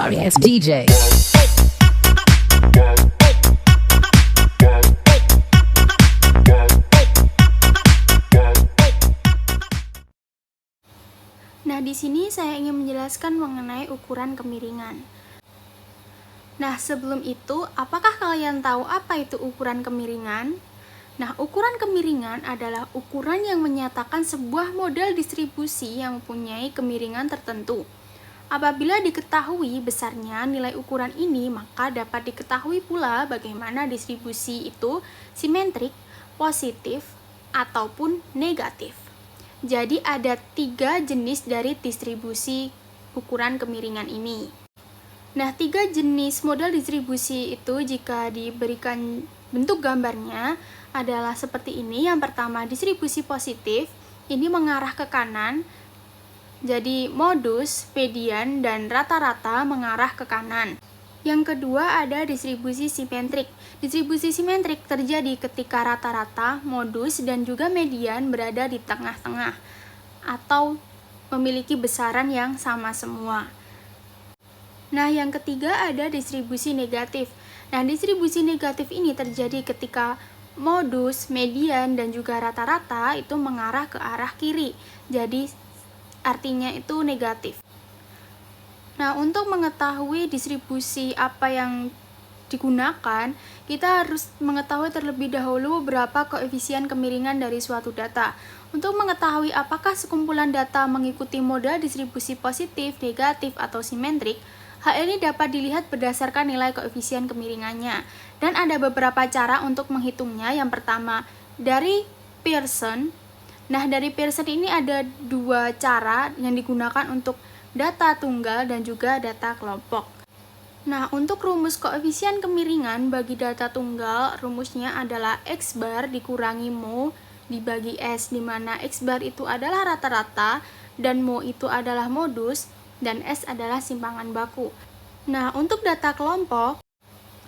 sorry ass DJ. Nah, di sini saya ingin menjelaskan mengenai ukuran kemiringan. Nah, sebelum itu, apakah kalian tahu apa itu ukuran kemiringan? Nah, ukuran kemiringan adalah ukuran yang menyatakan sebuah model distribusi yang mempunyai kemiringan tertentu. Apabila diketahui besarnya nilai ukuran ini, maka dapat diketahui pula bagaimana distribusi itu simetrik, positif, ataupun negatif. Jadi ada 3 jenis dari distribusi ukuran kemiringan ini. Nah, 3 jenis model distribusi itu jika diberikan bentuk gambarnya adalah seperti ini. Yang pertama, distribusi positif, ini mengarah ke kanan. Jadi modus, median, dan rata-rata mengarah ke kanan. Yang kedua ada distribusi simetrik. Distribusi simetrik terjadi ketika rata-rata, modus, dan juga median berada di tengah-tengah atau memiliki besaran yang sama semua. Nah, yang ketiga ada distribusi negatif. Nah, distribusi negatif ini terjadi ketika modus, median, dan juga rata-rata itu mengarah ke arah kiri. Jadi, artinya itu negatif. Nah, untuk mengetahui distribusi apa yang digunakan, kita harus mengetahui terlebih dahulu berapa koefisien kemiringan dari suatu data. Untuk mengetahui apakah sekumpulan data mengikuti model distribusi positif, negatif, atau simetrik, hal ini dapat dilihat berdasarkan nilai koefisien kemiringannya. Dan ada beberapa cara untuk menghitungnya. Yang pertama, dari Pearson. Nah, dari Pearson ini ada 2 cara yang digunakan untuk data tunggal dan juga data kelompok. Nah, untuk rumus koefisien kemiringan bagi data tunggal, rumusnya adalah X bar dikurangi mu dibagi S, di mana X bar itu adalah rata-rata, dan mu itu adalah modus, dan S adalah simpangan baku. Nah, untuk data kelompok,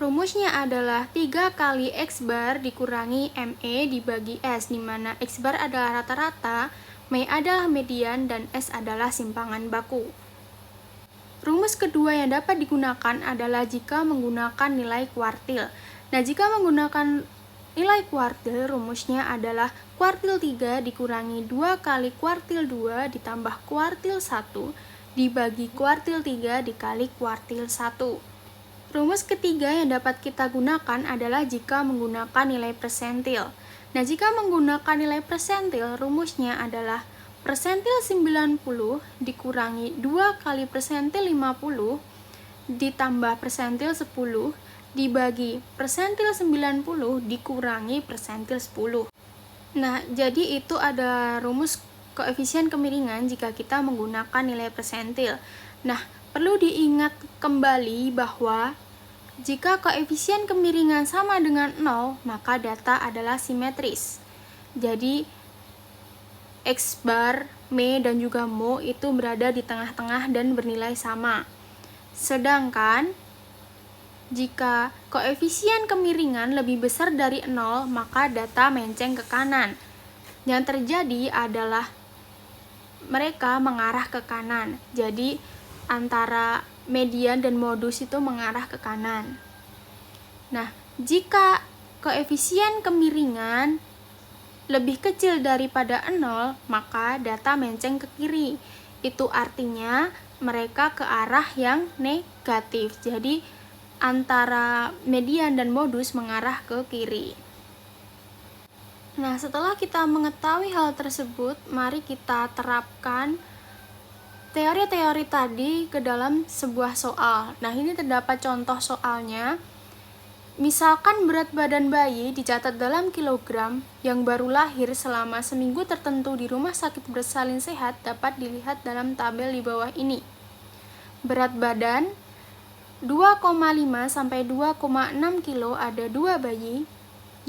rumusnya adalah 3 kali X bar dikurangi ME dibagi S, di mana X bar adalah rata-rata, ME adalah median, dan S adalah simpangan baku. Rumus kedua yang dapat digunakan adalah jika menggunakan nilai kuartil. Nah, jika menggunakan nilai kuartil, rumusnya adalah kuartil 3 dikurangi 2 kali kuartil 2 ditambah kuartil 1 dibagi kuartil 3 dikali kuartil 1. Rumus ketiga yang dapat kita gunakan adalah jika menggunakan nilai persentil. Nah, jika menggunakan nilai persentil, rumusnya adalah persentil 90 dikurangi 2 kali persentil 50 ditambah persentil 10 dibagi persentil 90 dikurangi persentil 10. Nah, jadi itu ada rumus koefisien kemiringan jika kita menggunakan nilai persentil. Nah, perlu diingat kembali bahwa jika koefisien kemiringan sama dengan 0, maka data adalah simetris. Jadi, X bar, me, dan juga mo itu berada di tengah-tengah dan bernilai sama. Sedangkan, jika koefisien kemiringan lebih besar dari 0, maka data menceng ke kanan. Yang terjadi adalah mereka mengarah ke kanan. Jadi, antara median dan modus itu mengarah ke kanan. Nah, jika koefisien kemiringan lebih kecil daripada 0, maka data menceng ke kiri. Itu artinya mereka ke arah yang negatif. Jadi, antara median dan modus mengarah ke kiri. Nah, setelah kita mengetahui hal tersebut, mari kita terapkan teori-teori tadi ke dalam sebuah soal. Nah, ini terdapat contoh soalnya. Misalkan berat badan bayi dicatat dalam kilogram yang baru lahir selama seminggu tertentu di rumah sakit bersalin sehat dapat dilihat dalam tabel di bawah ini. Berat badan 2,5 sampai 2,6 kilo ada 2 bayi,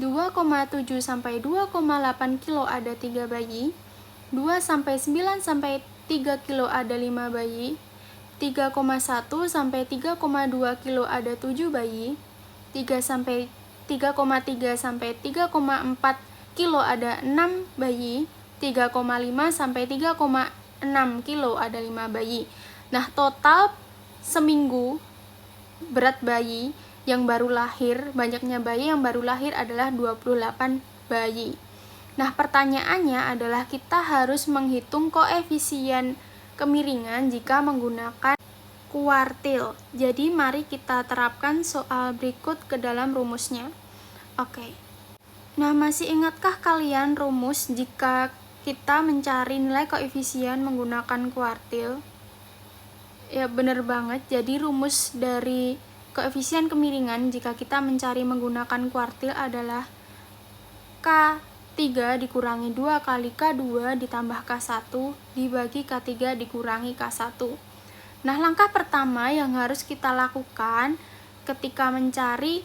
2,7 sampai 2,8 kilo ada 3 bayi, 2 sampai 9 sampai 3 kilo ada 5 bayi, 3,1 sampai 3,2 kilo ada 7 bayi, 3,3 sampai 3,4 kilo ada 6 bayi, 3,5 sampai 3,6 kilo ada 5 bayi. Nah, total seminggu berat bayi yang baru lahir, banyaknya bayi yang baru lahir adalah 28 bayi. Nah, pertanyaannya adalah kita harus menghitung koefisien kemiringan jika menggunakan kuartil. Jadi, mari kita terapkan soal berikut ke dalam rumusnya. Oke. Nah, masih ingatkah kalian rumus jika kita mencari nilai koefisien menggunakan kuartil? Ya, benar banget. Jadi, rumus dari koefisien kemiringan jika kita mencari menggunakan kuartil adalah K3 dikurangi 2 kali K2 ditambah K1 dibagi K3 dikurangi K1. Nah, langkah pertama yang harus kita lakukan ketika mencari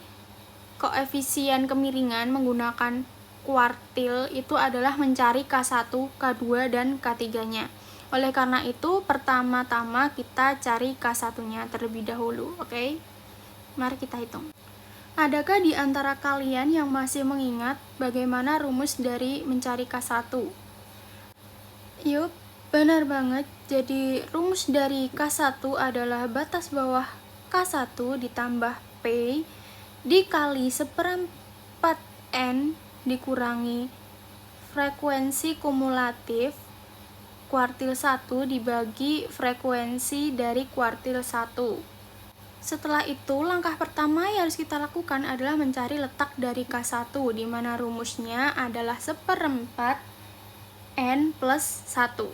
koefisien kemiringan menggunakan kuartil itu adalah mencari K1, K2, dan K3-nya. Oleh karena itu, pertama-tama kita cari K1-nya terlebih dahulu, oke? Mari kita hitung. Adakah di antara kalian yang masih mengingat bagaimana rumus dari mencari K1? Yup, benar banget. Jadi, rumus dari K1 adalah batas bawah K1 ditambah P dikali 1/4 N dikurangi frekuensi kumulatif kuartil 1 dibagi frekuensi dari kuartil 1. Setelah itu, langkah pertama yang harus kita lakukan adalah mencari letak dari K1, di mana rumusnya adalah 1/4 N plus 1.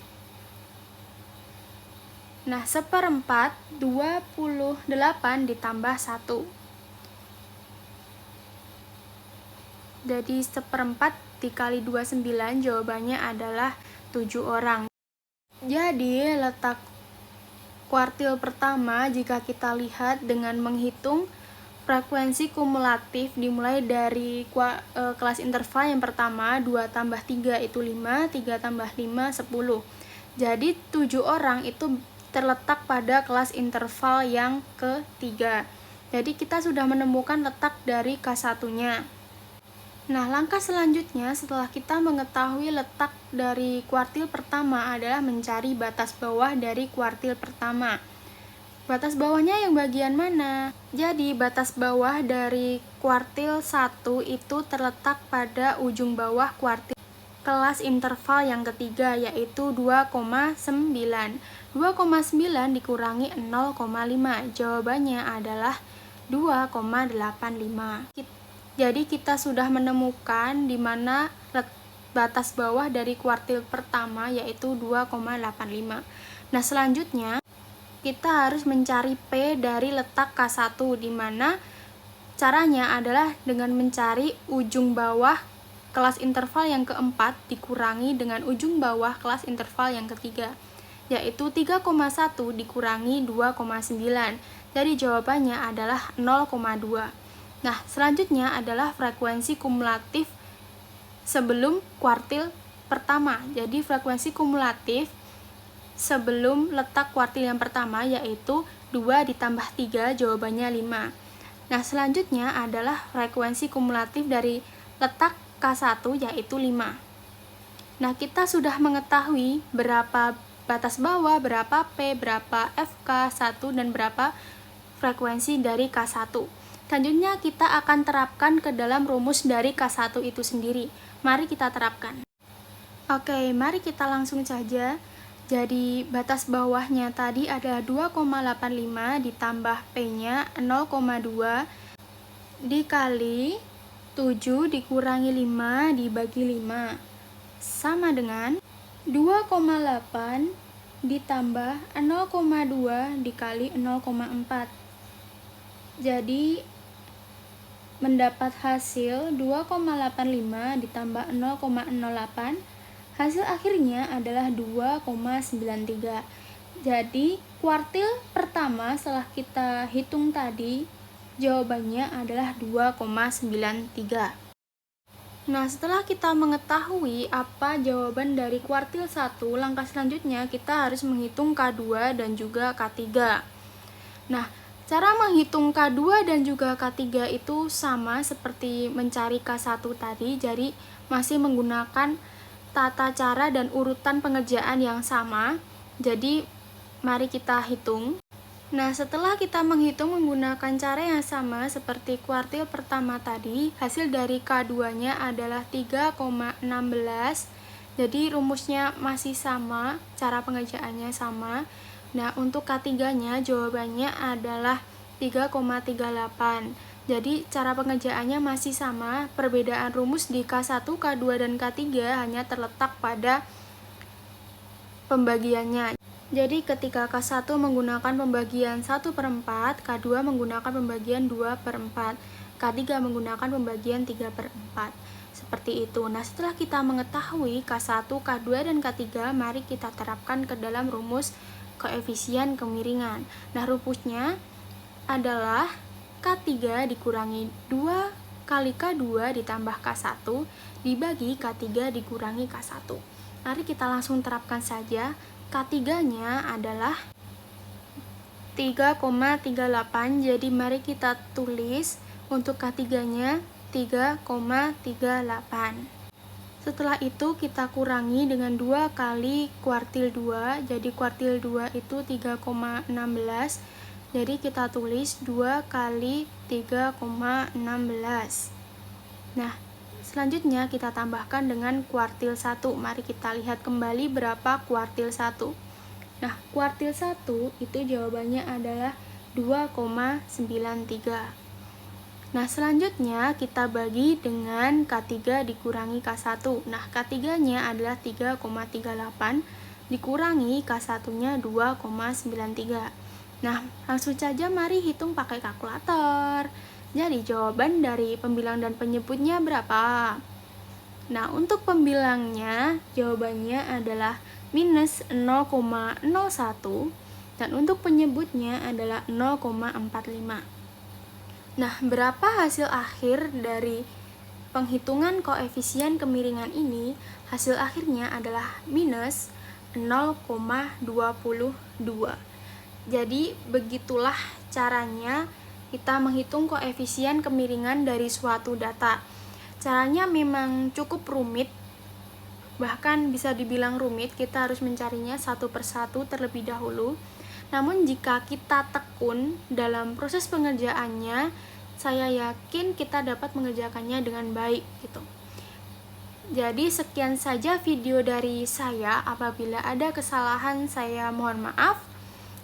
Nah, 1/4 28 ditambah 1. Jadi 1/4 dikali 29 jawabannya adalah 7 orang. Jadi letak kuartil pertama jika kita lihat dengan menghitung frekuensi kumulatif dimulai dari kelas interval yang pertama 2 tambah 3 itu 5, 3 tambah 5 10. Jadi 7 orang itu terletak pada kelas interval yang ketiga. Jadi kita sudah menemukan letak dari K1-nya. Nah, langkah selanjutnya setelah kita mengetahui letak dari kuartil pertama adalah mencari batas bawah dari kuartil pertama. Batas bawahnya yang bagian mana? Jadi, batas bawah dari kuartil 1 itu terletak pada ujung bawah kuartil kelas interval yang ketiga, yaitu 2,9. 2,9 dikurangi 0,5. Jawabannya adalah 2,85. Jadi kita sudah menemukan di mana batas bawah dari kuartil pertama, yaitu 2,85. Nah, selanjutnya kita harus mencari P dari letak K1, di mana caranya adalah dengan mencari ujung bawah kelas interval yang keempat dikurangi dengan ujung bawah kelas interval yang ketiga, yaitu 3,1 dikurangi 2,9. Jadi jawabannya adalah 0,2. Nah, selanjutnya adalah frekuensi kumulatif sebelum kuartil pertama. Jadi frekuensi kumulatif sebelum letak kuartil yang pertama yaitu 2 ditambah 3, jawabannya 5. Nah, selanjutnya adalah frekuensi kumulatif dari letak K1 yaitu 5. Nah, kita sudah mengetahui berapa batas bawah, berapa P, berapa FK1, dan berapa frekuensi dari K1. Selanjutnya kita akan terapkan ke dalam rumus dari K1 itu sendiri. Mari kita terapkan. Oke, mari kita langsung saja. Jadi batas bawahnya tadi adalah 2,85 ditambah P-nya 0,2 dikali 7 dikurangi 5 dibagi 5 sama dengan 2,8 ditambah 0,2 dikali 0,4. Jadi mendapat hasil 2,85 ditambah 0,08. Hasil akhirnya adalah 2,93. Jadi kuartil pertama setelah kita hitung tadi jawabannya adalah 2,93. Nah, setelah kita mengetahui apa jawaban dari kuartil 1, langkah selanjutnya kita harus menghitung K2 dan juga K3. Nah, cara menghitung K2 dan juga K3 itu sama seperti mencari K1 tadi, jadi masih menggunakan tata cara dan urutan pengerjaan yang sama. Jadi, mari kita hitung. Nah, setelah kita menghitung menggunakan cara yang sama seperti kuartil pertama tadi, hasil dari K2-nya adalah 3,16. Jadi rumusnya masih sama, cara pengerjaannya sama. Nah, untuk K3-nya jawabannya adalah 3,38. Jadi cara pengerjaannya masih sama, perbedaan rumus di K1, K2, dan K3 hanya terletak pada pembagiannya. Jadi ketika K1 menggunakan pembagian 1/4, K2 menggunakan pembagian 2/4, K3 menggunakan pembagian 3/4. Seperti itu. Nah, setelah kita mengetahui K1, K2, dan K3, mari kita terapkan ke dalam rumus koefisien kemiringan. Nah, rumusnya adalah K3 dikurangi 2 kali K2 ditambah K1 dibagi K3 dikurangi K1. Mari kita langsung terapkan saja. K3-nya adalah 3,38. Jadi mari kita tulis untuk K3-nya 3,38. Setelah itu kita kurangi dengan 2 kali kuartil 2. Jadi kuartil 2 itu 3,16. Jadi kita tulis 2 kali 3,16. Nah, selanjutnya kita tambahkan dengan kuartil 1. Mari kita lihat kembali berapa kuartil 1. Nah, kuartil 1 itu jawabannya adalah 2,93. Nah, selanjutnya kita bagi dengan K3 dikurangi K1. Nah, K3-nya adalah 3,38 dikurangi K1-nya 2,93. Nah, langsung saja mari hitung pakai kalkulator. Jadi jawaban dari pembilang dan penyebutnya berapa? Nah, untuk pembilangnya jawabannya adalah minus 0,01 dan untuk penyebutnya adalah 0,45. Nah, berapa hasil akhir dari penghitungan koefisien kemiringan ini? Hasil akhirnya adalah minus 0,22. Jadi, begitulah caranya kita menghitung koefisien kemiringan dari suatu data. Caranya memang cukup rumit, bahkan bisa dibilang rumit, kita harus mencarinya satu persatu terlebih dahulu. Namun jika kita tekun dalam proses pengerjaannya, saya yakin kita dapat mengerjakannya dengan baik gitu. Jadi sekian saja video dari saya. Apabila ada kesalahan saya mohon maaf.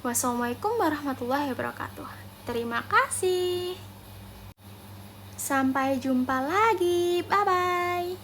Wassalamualaikum warahmatullahi wabarakatuh. Terima kasih. Sampai jumpa lagi. Bye-bye.